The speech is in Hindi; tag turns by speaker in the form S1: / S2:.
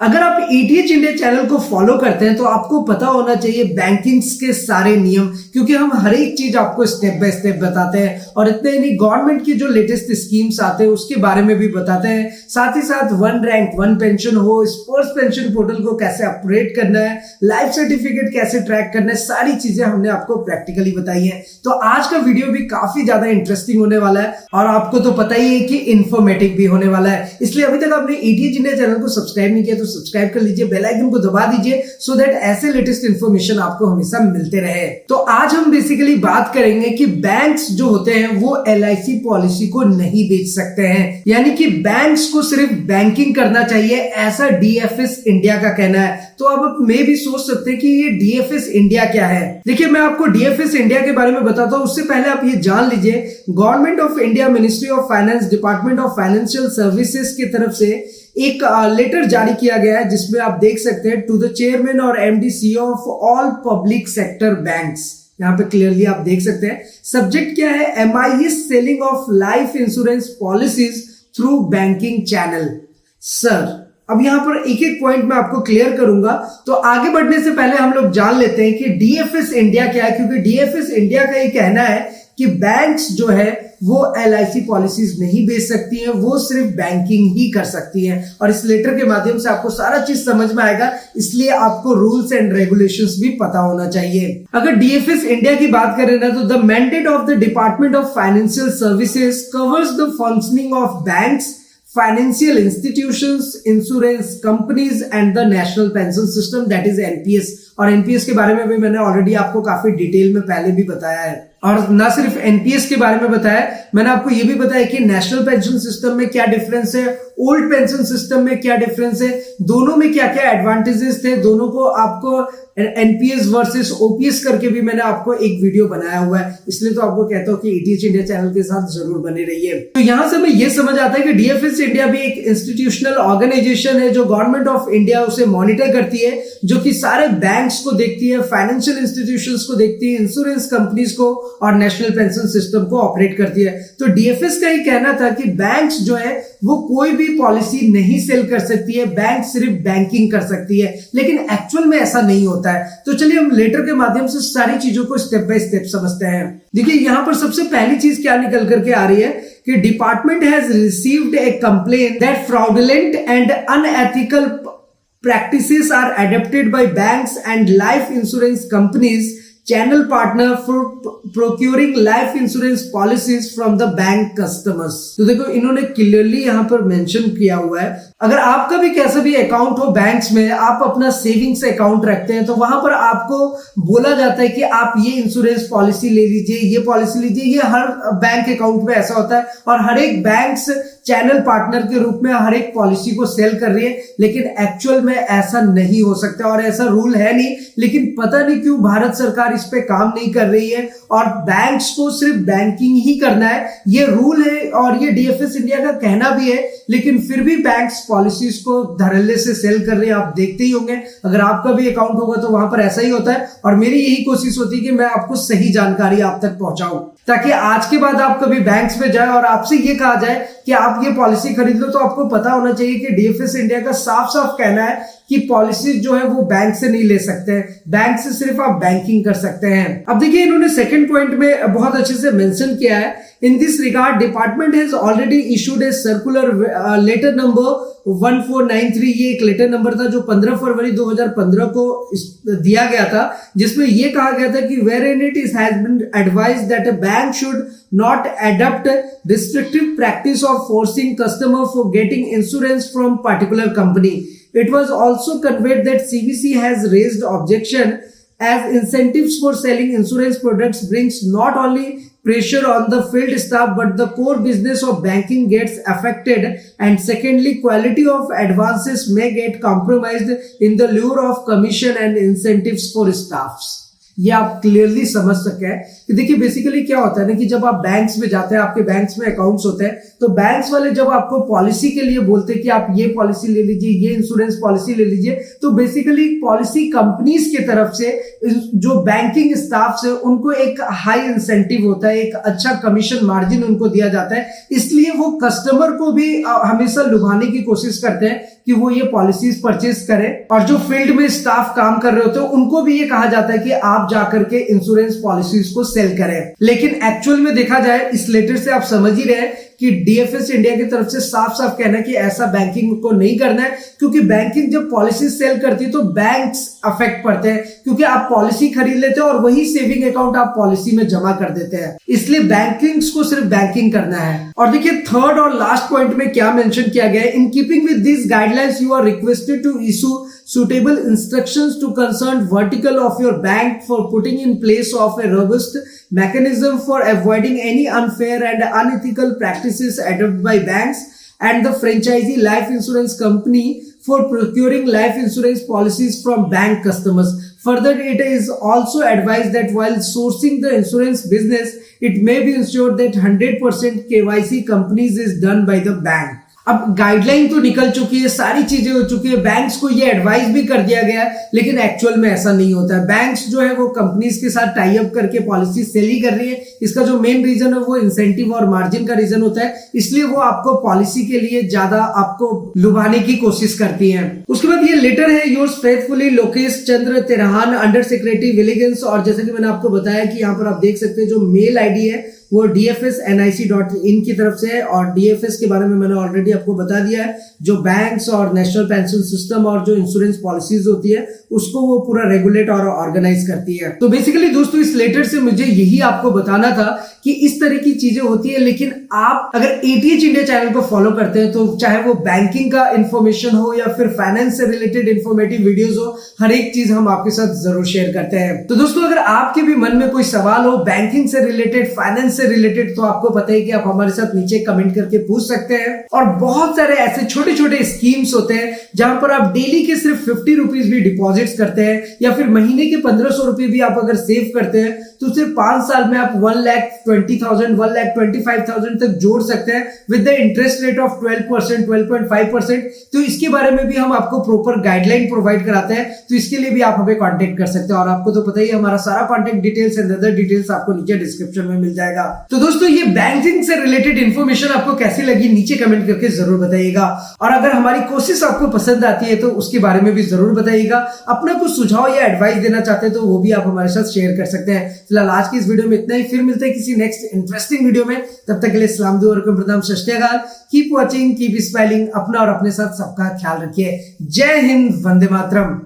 S1: अगर आप एटीएच इंडिया चैनल को फॉलो करते हैं तो आपको पता होना चाहिए बैंकिंग्स के सारे नियम, क्योंकि हम हर एक चीज आपको स्टेप बाय स्टेप बताते हैं और इतने ही नहीं, गवर्नमेंट की जो लेटेस्ट स्कीम्स आते हैं उसके बारे में भी बताते हैं। साथ ही साथ वन रैंक वन पेंशन हो, स्पोर्ट्स पेंशन पोर्टल को कैसे अपग्रेड करना है, लाइफ सर्टिफिकेट कैसे ट्रैक करना है, सारी चीजें हमने आपको प्रैक्टिकली बताई है। तो आज का वीडियो भी काफी ज्यादा इंटरेस्टिंग होने वाला है और आपको तो पता ही है कि इंफॉर्मेटिव भी होने वाला है। इसलिए अभी तक आपने एटीएच इंडिया चैनल को सब्सक्राइब नहीं किया तो सब्सक्राइब कर लीजिए, बेल आइकन को दबा दीजिए सो दैट ऐसे लेटेस्ट इंफॉर्मेशन आपको हमेशा मिलते रहे। तो आज हम बेसिकली बात करेंगे कि बैंक्स जो होते हैं वो एलआईसी पॉलिसी को नहीं बेच सकते हैं, यानी कि बैंक्स को सिर्फ बैंकिंग करना चाहिए, ऐसा डीएफएस इंडिया का कहना है। तो अब आप में भी सोच सकते हैं कि ये डीएफएस इंडिया क्या है। देखिए, मैं आपको डीएफएस इंडिया के बारे में बताता हूं, उससे पहले आप ये जान लीजिए government of India, ministry of finance, department of financial services की तरफ से एक लेटर जारी किया गया है जिसमें आप देख सकते हैं टू द चेयरमैन और MD CEO of all public sector banks. यहाँ पे क्लियरली आप देख सकते हैं सब्जेक्ट क्या है, MIS selling of life insurance policies through banking channel. Sir, अब यहाँ पर एक एक पॉइंट मैं आपको क्लियर करूंगा। तो आगे बढ़ने से पहले हम लोग जान लेते हैं कि डीएफएस इंडिया क्या है, क्योंकि डीएफएस इंडिया का ये कहना है कि बैंक्स जो है वो एलआईसी पॉलिसीज नहीं बेच सकती हैं, वो सिर्फ बैंकिंग ही कर सकती हैं। और इस लेटर के माध्यम से आपको सारा चीज समझ में आएगा, इसलिए आपको रूल्स एंड रेगुलेशंस भी पता होना चाहिए। अगर डीएफएस इंडिया की बात करें ना, तो the mandate of the department of financial services covers the functioning of banks, financial institutions, insurance companies and the national pension system, that is NPS. और एनपीएस के बारे में भी मैंने ऑलरेडी आपको काफी डिटेल में पहले भी बताया है। और ना सिर्फ एनपीएस के बारे में बताया, मैंने आपको ये भी बताया कि नेशनल पेंशन सिस्टम में क्या डिफरेंस है, ओल्ड पेंशन सिस्टम में क्या डिफरेंस है, दोनों में क्या क्या एडवांटेजेस थे, दोनों को आपको एनपीएस वर्सेस ओपीएस करके भी मैंने आपको एक वीडियो बनाया हुआ है। इसलिए तो आपको कहता हूं कि एटीएच इंडिया चैनल के साथ जरूर बने रहिए। तो यहां से हमें यह समझ आता है कि डीएफएस इंडिया भी एक इंस्टीट्यूशनल ऑर्गेनाइजेशन है जो गवर्नमेंट ऑफ इंडिया उसे मॉनिटर करती है, जो कि सारे बैंक्स को देखती है, फाइनेंशियल इंस्टीट्यूशंस को देखती है, इंश्योरेंस कंपनीज को और नेशनल पेंशन सिस्टम को ऑपरेट करती है। तो डीएफएस का ही कहना था कि बैंक्स जो है वो कोई भी पॉलिसी नहीं सेल कर सकती है, बैंक सिर्फ बैंकिंग कर सकती है, लेकिन एक्चुअल में ऐसा नहीं होता है। तो चलिए हम लेटर के माध्यम से सारी चीजों को स्टेप बाय स्टेप समझते हैं। देखिए, यहां पर सबसे पहली चीज क्या निकल करके आ रही है कि department has received A complaint that fraudulent and unethical practices are adopted by banks and life insurance companies channel partner for procuring life insurance policies from the bank customers। तो देखो, इन्होंने क्लियरली यहाँ पर मेंशन किया हुआ है, अगर आपका भी कैसा भी अकाउंट हो बैंक्स में, आप अपना सेविंग्स अकाउंट रखते हैं, तो वहां पर आपको बोला जाता है कि आप ये इंश्योरेंस पॉलिसी ले लीजिए, ये पॉलिसी लीजिए। ये हर बैंक अकाउंट में ऐसा होता है और हर एक बैंक्स चैनल पार्टनर के रूप में हर एक पॉलिसी को सेल कर रही है, लेकिन एक्चुअल में ऐसा नहीं हो सकता और ऐसा रूल है नहीं। लेकिन पता नहीं क्यों भारत सरकार इस पे काम नहीं कर रही है और बैंक्स को सिर्फ बैंकिंग ही करना है, ये रूल है और ये डीएफएस इंडिया का कहना भी है, लेकिन फिर भी बैंक्स पॉलिसीज को धड़ल्ले से सेल कर रहे हैं। आप देखते ही होंगे, अगर आपका भी अकाउंट होगा तो वहां पर ऐसा ही होता है। और मेरी यही कोशिश होती है कि मैं आपको सही जानकारी आप तक पहुंचाऊं, ताकि आज के बाद आप कभी बैंक्स में जाए और आपसे ये कहा जाए कि आप ये पॉलिसी खरीद लो, तो आपको पता होना चाहिए कि डीएफएस इंडिया का साफ साफ कहना है कि पॉलिसी जो है वो बैंक से नहीं ले सकते हैं, बैंक से सिर्फ आप बैंकिंग कर सकते हैं। अब देखिए, इन्होंने सेकंड पॉइंट में बहुत अच्छे से मेंशन किया है, in this regard department has already issued a circular letter number 1493। ये एक लेटर नंबर था जो 15 फरवरी 2015 को दिया गया था, जिसमें यह कहा गया था कि wherein it is has been advised that a bank should not adopt restrictive practice of forcing customer for getting insurance from particular company. It was also conveyed that CBC has raised objection as incentives for selling insurance products brings not only pressure on the field staff but the core business of banking gets affected, and secondly quality of advances may get compromised in the lure of commission and incentives for staffs। ये आप क्लियरली समझ सके हैं कि देखिए बेसिकली क्या होता है ना कि जब आप बैंक्स में जाते हैं, आपके बैंक्स में अकाउंट्स होते हैं, तो बैंक्स वाले जब आपको पॉलिसी के लिए बोलते हैं कि आप ये पॉलिसी ले लीजिए, ये इंश्योरेंस पॉलिसी ले लीजिए, तो बेसिकली पॉलिसी कंपनीज की तरफ से जो बैंकिंग स्टाफ से उनको एक हाई इंसेंटिव होता है, एक अच्छा कमीशन मार्जिन उनको दिया जाता है, इसलिए वो कस्टमर को भी हमेशा लुभाने की कोशिश करते हैं कि वो ये पॉलिसीज परचेज करें। और जो फील्ड में स्टाफ काम कर रहे होते हैं उनको भी ये कहा जाता है कि आप जाकर के इंश्योरेंस पॉलिसीज को सेल करें। लेकिन एक्चुअल में देखा जाए, इस लेटर से आप समझ ही रहे हैं कि डीएफएस इंडिया की तरफ से साफ साफ कहना है कि ऐसा बैंकिंग को नहीं करना है, क्योंकि बैंकिंग जब पॉलिसी सेल करती है तो बैंक्स अफेक्ट पड़ते हैं, क्योंकि आप पॉलिसी खरीद लेते हो और वही सेविंग अकाउंट आप पॉलिसी में जमा कर देते हैं। इसलिए बैंकिंग को सिर्फ बैंकिंग करना है। और देखिए थर्ड और लास्ट पॉइंट में क्या मेंशन किया गया है, in keeping with this guidelines you are requested to issue suitable instructions to concerned vertical of your bank for putting in place of a robust mechanism for avoiding any unfair and unethical practices adopted by banks and the franchisee life insurance company for procuring life insurance policies from bank customers. Further, it is also advised that while sourcing the insurance business, it may be ensured that 100% KYC companies is done by the bank. अब गाइडलाइन तो निकल चुकी है, सारी चीजें हो चुकी है, बैंक्स को ये एडवाइस भी कर दिया गया है, लेकिन एक्चुअल में ऐसा नहीं होता है। बैंक्स जो है वो कंपनीज के साथ टाई अप करके पॉलिसी सेल ही कर रही है। इसका जो मेन रीजन है वो इंसेंटिव और मार्जिन का रीजन होता है, इसलिए वो आपको पॉलिसी के लिए ज्यादा आपको लुभाने की कोशिश करती है। उसके बाद ये लेटर है योर्स फेथफुली लोकेश चंद्र तिरहान अंडर सेक्रेटरी विजिलेंस, और जैसे कि मैंने आपको बताया कि यहाँ पर आप देख सकते हैं जो मेल आईडी है वो dfsnic.in की तरफ से है, और डीएफएस के बारे में मैंने ऑलरेडी आपको बता दिया है, जो बैंक्स और नेशनल पेंशन सिस्टम और जो इंश्योरेंस पॉलिसीज होती है उसको वो पूरा रेगुलेट और ऑर्गेनाइज करती है। तो बेसिकली दोस्तों इस लेटर से मुझे यही आपको बताना था कि इस तरह की चीजें होती है, लेकिन आप अगर एटीएच इंडिया चैनल को फॉलो करते हैं तो चाहे वो बैंकिंग का इंफॉर्मेशन हो या फिर फाइनेंस से रिलेटेड इंफॉर्मेटिव वीडियोस हो, हर एक चीज हम आपके साथ जरूर शेयर करते हैं। तो दोस्तों अगर आपके भी मन में कोई सवाल हो बैंकिंग से रिलेटेड, फाइनेंस से रिलेटेड, तो आपको पता है कि आप हमारे साथ नीचे कमेंट करके पूछ सकते हैं। और बहुत सारे ऐसे छोटे छोटे स्कीम्स होते हैं जहां पर आप डेली के सिर्फ 50 रुपीज भी डिपॉजिट्स करते हैं, या फिर महीने के 1500 रुपए भी आप अगर सेव करते हैं तो सिर्फ 5 साल में आप 1,20,000 1,25,000 तक जोड़ सकते हैं with the interest rate of 12%, 12.5%। तो इसके बारे में भी हम आपको प्रॉपर गाइडलाइन प्रोवाइड कराते हैं, तो इसके लिए भी आप हमें कांटेक्ट कर सकते हैं। और आपको तो पता ही है हमारा सारा contact details and other details आपको नीचे डिस्क्रिप्शन में मिल जाएगा। तो दोस्तों ये बैंकिंग से रिलेटेड इंफॉर्मेशन आपको कैसी लगी नीचे कमेंट करके जरूर बताइएगा, और अगर हमारी कोशिश आपको पसंद आती है तो उसके बारे में भी जरूर बताइएगा। अपना कुछ सुझाव या एडवाइस देना चाहते हैं तो वो भी आप हमारे साथ शेयर कर सकते हैं। फिलहाल आज की इस वीडियो में इतना ही, फिर मिलते हैं किसी नेक्स्ट इंटरेस्टिंग वीडियो में। तब तक के लिए सलाम दुआ और प्रणाम, सत श्री अकाल, कीप वॉचिंग, कीप स्माइलिंग, अपना और अपने साथ सबका ख्याल रखिए। जय हिंद, वंदे मातरम।